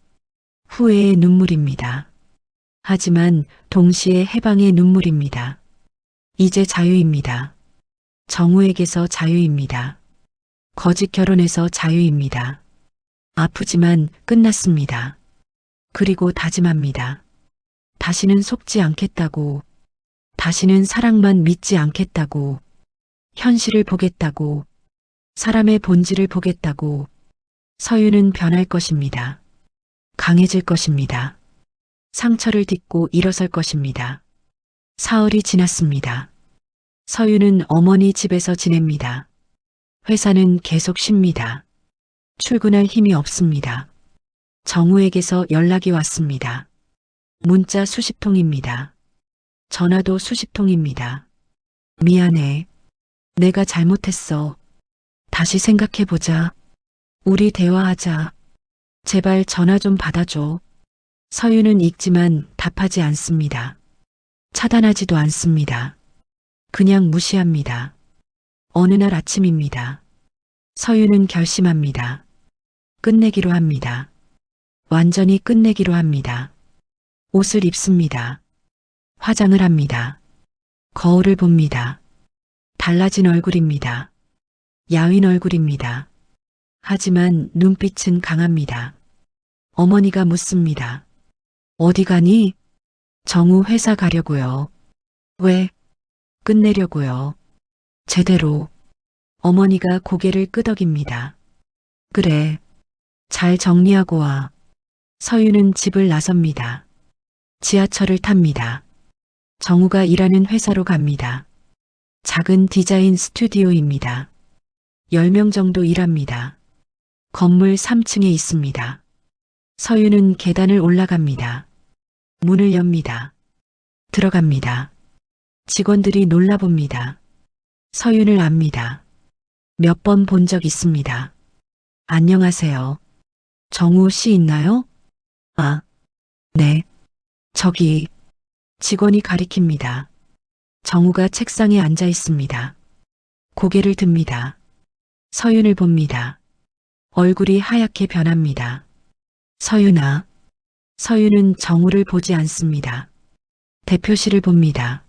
후회의 눈물입니다. 하지만 동시에 해방의 눈물입니다. 이제 자유입니다. 정우에게서 자유입니다. 거짓 결혼에서 자유입니다. 아프지만 끝났습니다. 그리고 다짐합니다. 다시는 속지 않겠다고, 다시는 사랑만 믿지 않겠다고, 현실을 보겠다고, 사람의 본질을 보겠다고. 서윤은 변할 것입니다. 강해질 것입니다. 상처를 딛고 일어설 것입니다. 사흘이 지났습니다. 서윤은 어머니 집에서 지냅니다. 회사는 계속 쉽니다. 출근할 힘이 없습니다. 정우에게서 연락이 왔습니다. 문자 수십 통입니다. 전화도 수십 통입니다. 미안해. 내가 잘못했어. 다시 생각해보자. 우리 대화하자. 제발 전화 좀 받아줘. 서윤은 읽지만 답하지 않습니다. 차단하지도 않습니다. 그냥 무시합니다. 어느 날 아침입니다. 서윤은 결심합니다. 끝내기로 합니다. 완전히 끝내기로 합니다. 옷을 입습니다. 화장을 합니다. 거울을 봅니다. 달라진 얼굴입니다. 야윈 얼굴입니다. 하지만 눈빛은 강합니다. 어머니가 묻습니다. 어디 가니? 정우 회사 가려고요. 왜? 끝내려고요. 제대로. 어머니가 고개를 끄덕입니다. 그래. 잘 정리하고 와. 서윤은 집을 나섭니다. 지하철을 탑니다. 정우가 일하는 회사로 갑니다. 작은 디자인 스튜디오입니다. 10명 정도 일합니다. 건물 3층에 있습니다. 서윤은 계단을 올라갑니다. 문을 엽니다. 들어갑니다. 직원들이 놀라봅니다. 서윤을 압니다. 몇 번 본 적 있습니다. 안녕하세요. 정우 씨 있나요? 아, 네. 저기, 직원이 가리킵니다. 정우가 책상에 앉아 있습니다. 고개를 듭니다. 서윤을 봅니다. 얼굴이 하얗게 변합니다. 서윤아. 서윤은 정우를 보지 않습니다. 대표실을 봅니다.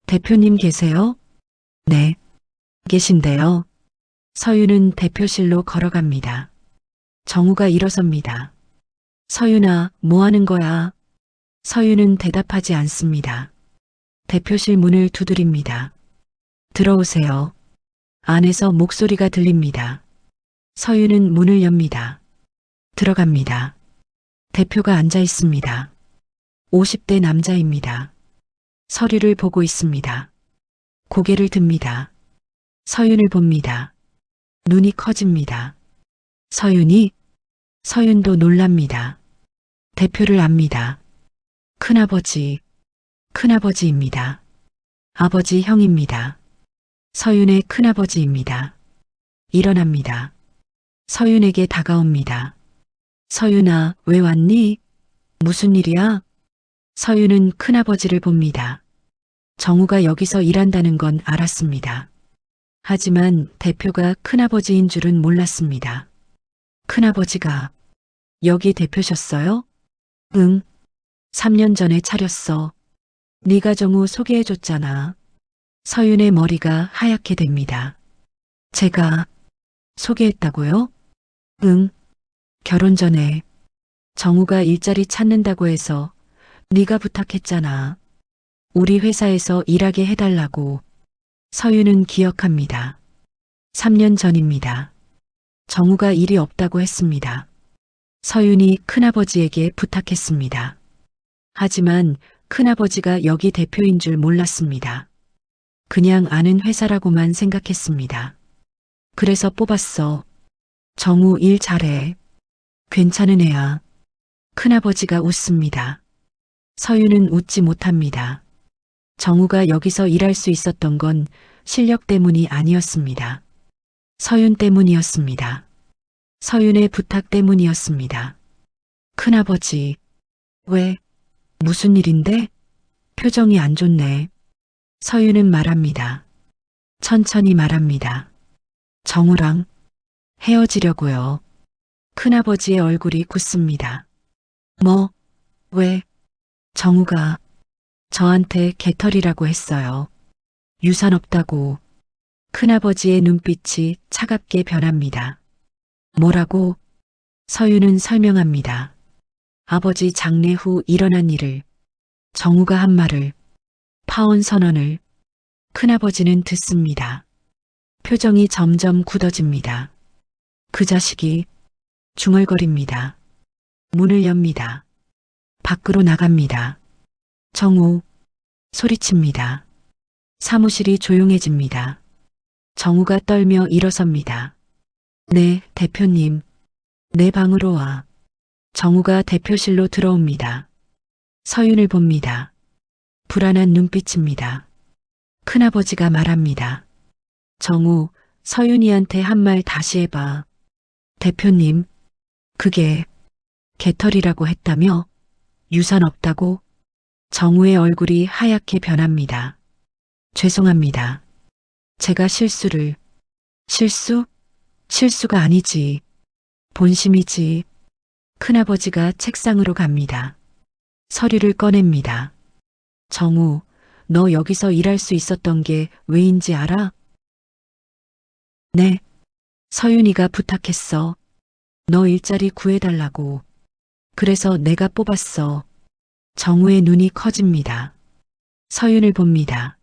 대표님 계세요? 네. 계신데요. 서윤은 대표실로 걸어갑니다. 정우가 일어섭니다. 서윤아, 뭐 하는 거야? 서윤은 대답하지 않습니다. 대표실 문을 두드립니다. 들어오세요. 안에서 목소리가 들립니다. 서윤은 문을 엽니다. 들어갑니다. 대표가 앉아 있습니다. 50대 남자입니다. 서류를 보고 있습니다. 고개를 듭니다. 서윤을 봅니다. 눈이 커집니다. 서윤이? 서윤도 놀랍니다. 대표를 압니다. 큰아버지, 큰아버지입니다. 아버지 형입니다. 서윤의 큰아버지입니다. 일어납니다. 서윤에게 다가옵니다. 서윤아, 왜 왔니? 무슨 일이야? 서윤은 큰아버지를 봅니다. 정우가 여기서 일한다는 건 알았습니다. 하지만 대표가 큰아버지인 줄은 몰랐습니다. 큰아버지가 여기 대표셨어요? 응. 3년 전에 차렸어. 네가 정우 소개해줬잖아. 서윤의 머리가 하얗게 됩니다. 제가 소개했다고요? 응. 결혼 전에 정우가 일자리 찾는다고 해서 네가 부탁했잖아. 우리 회사에서 일하게 해달라고. 서윤은 기억합니다. 3년 전입니다. 정우가 일이 없다고 했습니다. 서윤이 큰아버지에게 부탁했습니다. 하지만 큰아버지가 여기 대표인 줄 몰랐습니다. 그냥 아는 회사라고만 생각했습니다. 그래서 뽑았어. 정우 일 잘해. 괜찮은 애야. 큰아버지가 웃습니다. 서윤은 웃지 못합니다. 정우가 여기서 일할 수 있었던 건 실력 때문이 아니었습니다. 서윤 때문이었습니다. 서윤의 부탁 때문이었습니다. 큰아버지, 왜? 무슨 일인데? 표정이 안 좋네. 서유는 말합니다. 천천히 말합니다. 정우랑 헤어지려고요. 큰아버지의 얼굴이 굳습니다. 뭐, 왜? 정우가 저한테 개털이라고 했어요. 유산 없다고. 큰아버지의 눈빛이 차갑게 변합니다. 뭐라고? 서유는 설명합니다. 아버지 장례 후 일어난 일을, 정우가 한 말을, 파혼 선언을. 큰아버지는 듣습니다. 표정이 점점 굳어집니다. 그 자식이 중얼거립니다. 문을 엽니다. 밖으로 나갑니다. 정우, 소리칩니다. 사무실이 조용해집니다. 정우가 떨며 일어섭니다. 네, 대표님. 내 방으로 와. 정우가 대표실로 들어옵니다. 서윤을 봅니다. 불안한 눈빛입니다. 큰아버지가 말합니다. 정우, 서윤이한테 한 말 다시 해봐. 대표님, 그게 개털이라고 했다며? 유산 없다고? 정우의 얼굴이 하얗게 변합니다. 죄송합니다. 제가 실수를. 실수? 실수가 아니지. 본심이지. 큰아버지가 책상으로 갑니다. 서류를 꺼냅니다. 정우, 너 여기서 일할 수 있었던 게 왜인지 알아? 네. 서윤이가 부탁했어. 너 일자리 구해달라고. 그래서 내가 뽑았어. 정우의 눈이 커집니다. 서윤을 봅니다.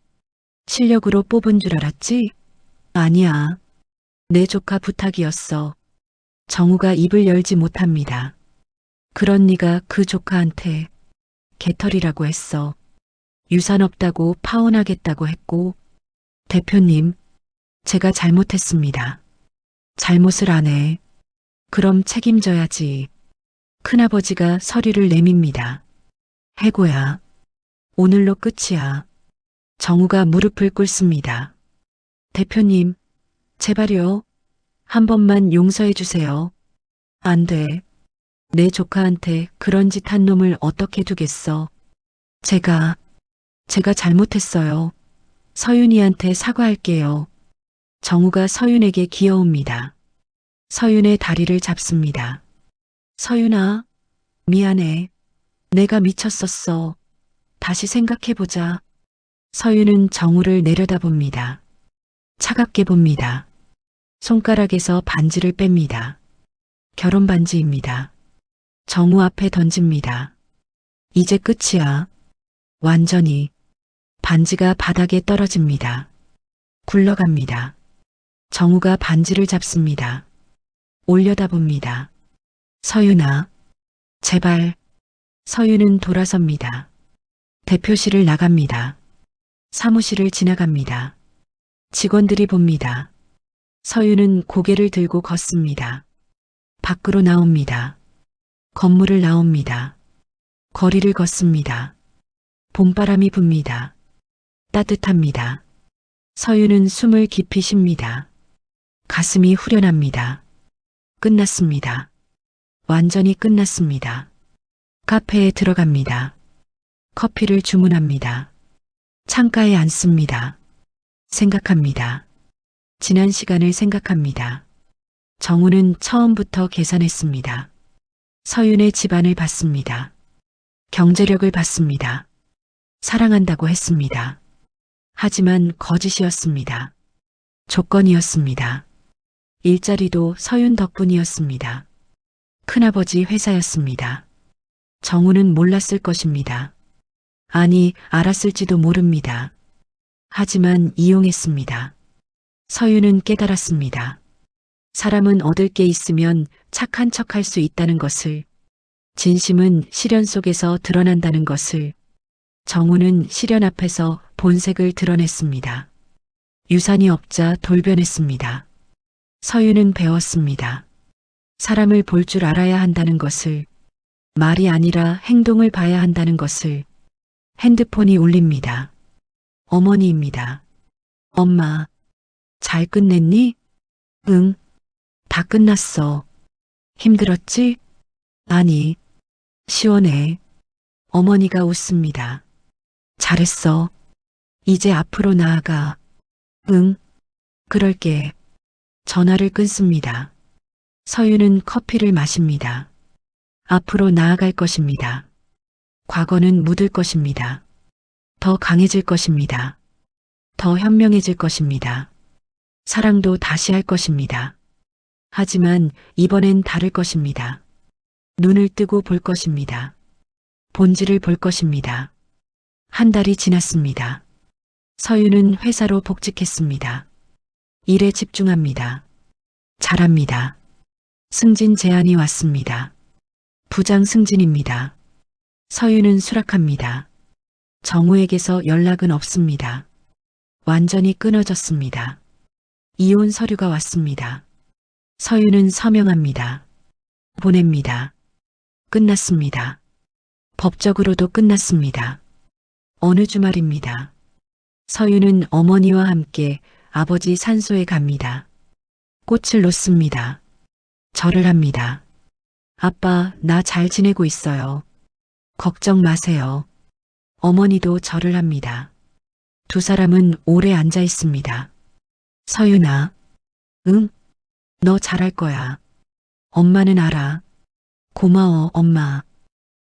실력으로 뽑은 줄 알았지? 아니야. 내 조카 부탁이었어. 정우가 입을 열지 못합니다. 그런 네가 그 조카한테 개털이라고 했어. 유산 없다고 파혼하겠다고 했고. 대표님, 제가 잘못했습니다. 잘못을 안 해. 그럼 책임져야지. 큰아버지가 서류를 내밉니다. 해고야. 오늘로 끝이야. 정우가 무릎을 꿇습니다. 대표님, 제발요. 한 번만 용서해 주세요. 안 돼. 내 조카한테 그런 짓 한 놈을 어떻게 두겠어. 제가 잘못했어요. 서윤이한테 사과할게요. 정우가 서윤에게 기어옵니다. 서윤의 다리를 잡습니다. 서윤아, 미안해. 내가 미쳤었어. 다시 생각해보자. 서윤은 정우를 내려다봅니다. 차갑게 봅니다. 손가락에서 반지를 뺍니다. 결혼 반지입니다. 정우 앞에 던집니다. 이제 끝이야. 완전히. 반지가 바닥에 떨어집니다. 굴러갑니다. 정우가 반지를 잡습니다. 올려다봅니다. 서윤아, 제발. 서윤은 돌아섭니다. 대표실을 나갑니다. 사무실을 지나갑니다. 직원들이 봅니다. 서윤은 고개를 들고 걷습니다. 밖으로 나옵니다. 건물을 나옵니다. 거리를 걷습니다. 봄바람이 붑니다. 따뜻합니다. 서윤은 숨을 깊이 쉽니다. 가슴이 후련합니다. 끝났습니다. 완전히 끝났습니다. 카페에 들어갑니다. 커피를 주문합니다. 창가에 앉습니다. 생각합니다. 지난 시간을 생각합니다. 정우는 처음부터 계산했습니다. 서윤의 집안을 봤습니다. 경제력을 봤습니다. 사랑한다고 했습니다. 하지만 거짓이었습니다. 조건이었습니다. 일자리도 서윤 덕분이었습니다. 큰아버지 회사였습니다. 정우는 몰랐을 것입니다. 아니, 알았을지도 모릅니다. 하지만 이용했습니다. 서윤은 깨달았습니다. 사람은 얻을 게 있으면 착한 척할 수 있다는 것을, 진심은 시련 속에서 드러난다는 것을. 정우는 시련 앞에서 본색을 드러냈습니다. 유산이 없자 돌변했습니다. 서윤은 배웠습니다. 사람을 볼 줄 알아야 한다는 것을, 말이 아니라 행동을 봐야 한다는 것을. 핸드폰이 울립니다. 어머니입니다. 엄마, 잘 끝냈니? 응, 다 끝났어. 힘들었지? 아니, 시원해. 어머니가 웃습니다. 잘했어. 이제 앞으로 나아가. 응, 그럴게. 전화를 끊습니다. 서유는 커피를 마십니다. 앞으로 나아갈 것입니다. 과거는 묻을 것입니다. 더 강해질 것입니다. 더 현명해질 것입니다. 사랑도 다시 할 것입니다. 하지만 이번엔 다를 것입니다. 눈을 뜨고 볼 것입니다. 본질을 볼 것입니다. 한 달이 지났습니다. 서유는 회사로 복직했습니다. 일에 집중합니다. 잘합니다. 승진 제안이 왔습니다. 부장 승진입니다. 서유는 수락합니다. 정우에게서 연락은 없습니다. 완전히 끊어졌습니다. 이혼 서류가 왔습니다. 서유는 서명합니다. 보냅니다. 끝났습니다. 법적으로도 끝났습니다. 어느 주말입니다. 서유는 어머니와 함께 아버지 산소에 갑니다. 꽃을 놓습니다. 절을 합니다. 아빠, 나 잘 지내고 있어요. 걱정 마세요. 어머니도 절을 합니다. 두 사람은 오래 앉아 있습니다. 서유나, 응? 너 잘할 거야. 엄마는 알아. 고마워, 엄마.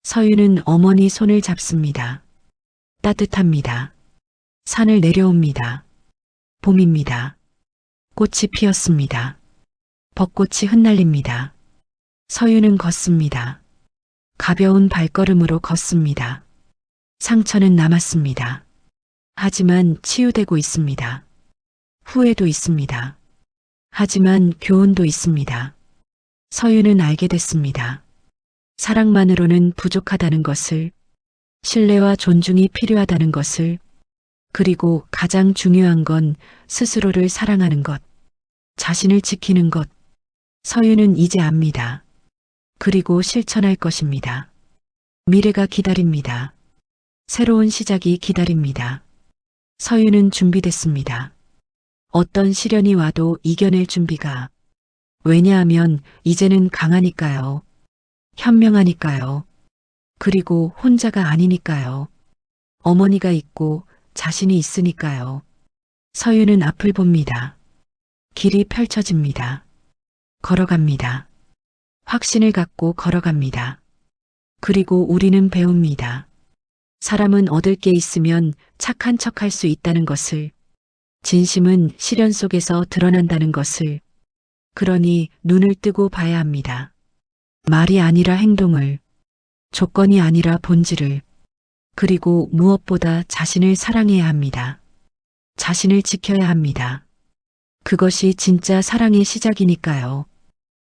서유는 어머니 손을 잡습니다. 따뜻합니다. 산을 내려옵니다. 봄입니다. 꽃이 피었습니다. 벚꽃이 흩날립니다. 서유는 걷습니다. 가벼운 발걸음으로 걷습니다. 상처는 남았습니다. 하지만 치유되고 있습니다. 후회도 있습니다. 하지만 교훈도 있습니다. 서유는 알게 됐습니다. 사랑만으로는 부족하다는 것을, 신뢰와 존중이 필요하다는 것을, 그리고 가장 중요한 건 스스로를 사랑하는 것, 자신을 지키는 것. 서유는 이제 압니다. 그리고 실천할 것입니다. 미래가 기다립니다. 새로운 시작이 기다립니다. 서유는 준비됐습니다. 어떤 시련이 와도 이겨낼 준비가. 왜냐하면 이제는 강하니까요. 현명하니까요. 그리고 혼자가 아니니까요. 어머니가 있고 자신이 있으니까요. 서유는 앞을 봅니다. 길이 펼쳐집니다. 걸어갑니다. 확신을 갖고 걸어갑니다. 그리고 우리는 배웁니다. 사람은 얻을 게 있으면 착한 척할 수 있다는 것을, 진심은 시련 속에서 드러난다는 것을, 그러니 눈을 뜨고 봐야 합니다. 말이 아니라 행동을, 조건이 아니라 본질을, 그리고 무엇보다 자신을 사랑해야 합니다. 자신을 지켜야 합니다. 그것이 진짜 사랑의 시작이니까요.